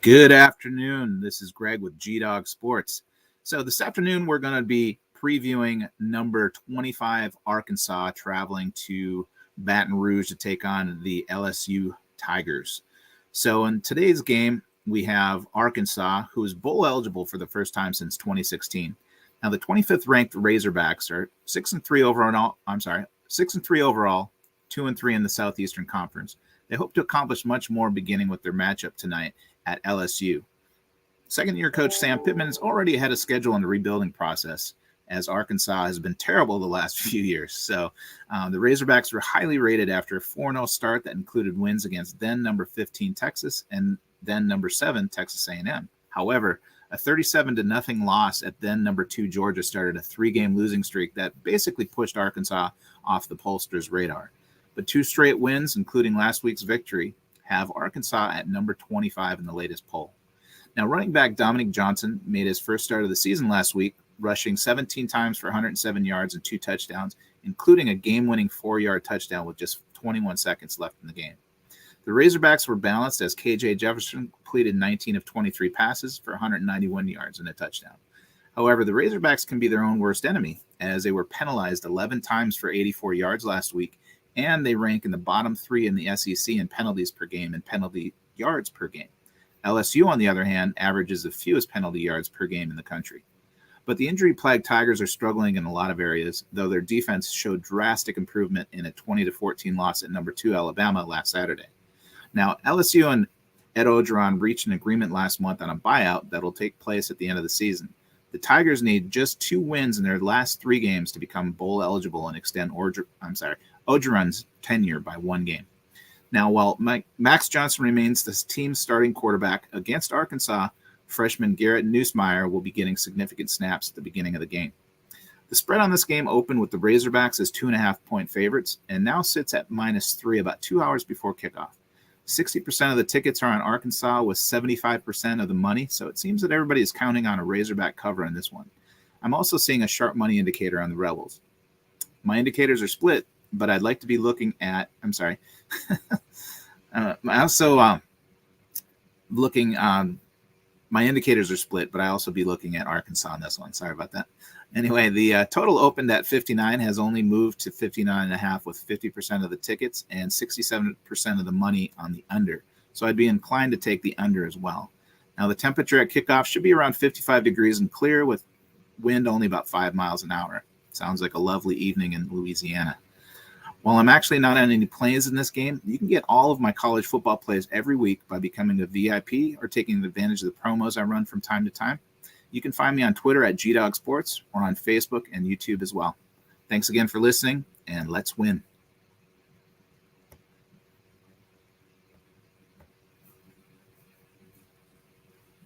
Good afternoon. This is Greg with G-Dog Sports. So this afternoon, we're going to be previewing number 25 Arkansas traveling to Baton Rouge to take on the LSU Tigers. So in today's game, we have Arkansas, who is bowl eligible for the first time since 2016. Now, the 25th ranked Razorbacks are 6-3 overall. 6-3 overall, 2-3 in the Southeastern Conference. They hope to accomplish much more beginning with their matchup tonight at LSU. Second-year coach Sam Pittman is already ahead of schedule in the rebuilding process, as Arkansas has been terrible the last few years. So the Razorbacks were highly rated after a 4-0 start that included wins against then number 15 Texas and then number 7 Texas A&M. However, a 37-0 loss at then number 2 Georgia started a 3-game losing streak that basically pushed Arkansas off the pollsters' radar. But 2 straight wins, including last week's victory, have Arkansas at number 25 in the latest poll. Now, running back Dominic Johnson made his first start of the season last week, rushing 17 times for 107 yards and 2 touchdowns, including a game-winning 4-yard touchdown with just 21 seconds left in the game. The Razorbacks were balanced as KJ Jefferson completed 19 of 23 passes for 191 yards and a touchdown. However, the Razorbacks can be their own worst enemy, as they were penalized 11 times for 84 yards last week, and they rank in the bottom 3 in the SEC in penalties per game and penalty yards per game. LSU, on the other hand, averages the fewest penalty yards per game in the country. But the injury-plagued Tigers are struggling in a lot of areas, though their defense showed drastic improvement in a 20-14 loss at number 2 Alabama last Saturday. Now, LSU and Ed Orgeron reached an agreement last month on a buyout that will take place at the end of the season. The Tigers need just 2 wins in their last 3 games to become bowl eligible and extend Orgeron's tenure by 1 game. Now, while Max Johnson remains the team's starting quarterback against Arkansas, freshman Garrett Nussmeier will be getting significant snaps at the beginning of the game. The spread on this game opened with the Razorbacks as 2.5-point favorites and now sits at -3 about 2 hours before kickoff. 60% of the tickets are on Arkansas with 75% of the money, so it seems that everybody is counting on a Razorback cover in this one. I'm also seeing a sharp money indicator on the Rebels. My indicators are split, but I'd like to be looking at, my indicators are split, but I also be looking at Arkansas on this one. Sorry about that. Anyway, the total opened at 59 has only moved to 59.5 with 50% of the tickets and 67% of the money on the under. So I'd be inclined to take the under as well. Now, the temperature at kickoff should be around 55 degrees and clear with wind only about 5 miles an hour. Sounds like a lovely evening in Louisiana. While I'm actually not on any plays in this game, you can get all of my college football plays every week by becoming a VIP or taking advantage of the promos I run from time to time. You can find me on Twitter at GDogSports or on Facebook and YouTube as well. Thanks again for listening, and let's win.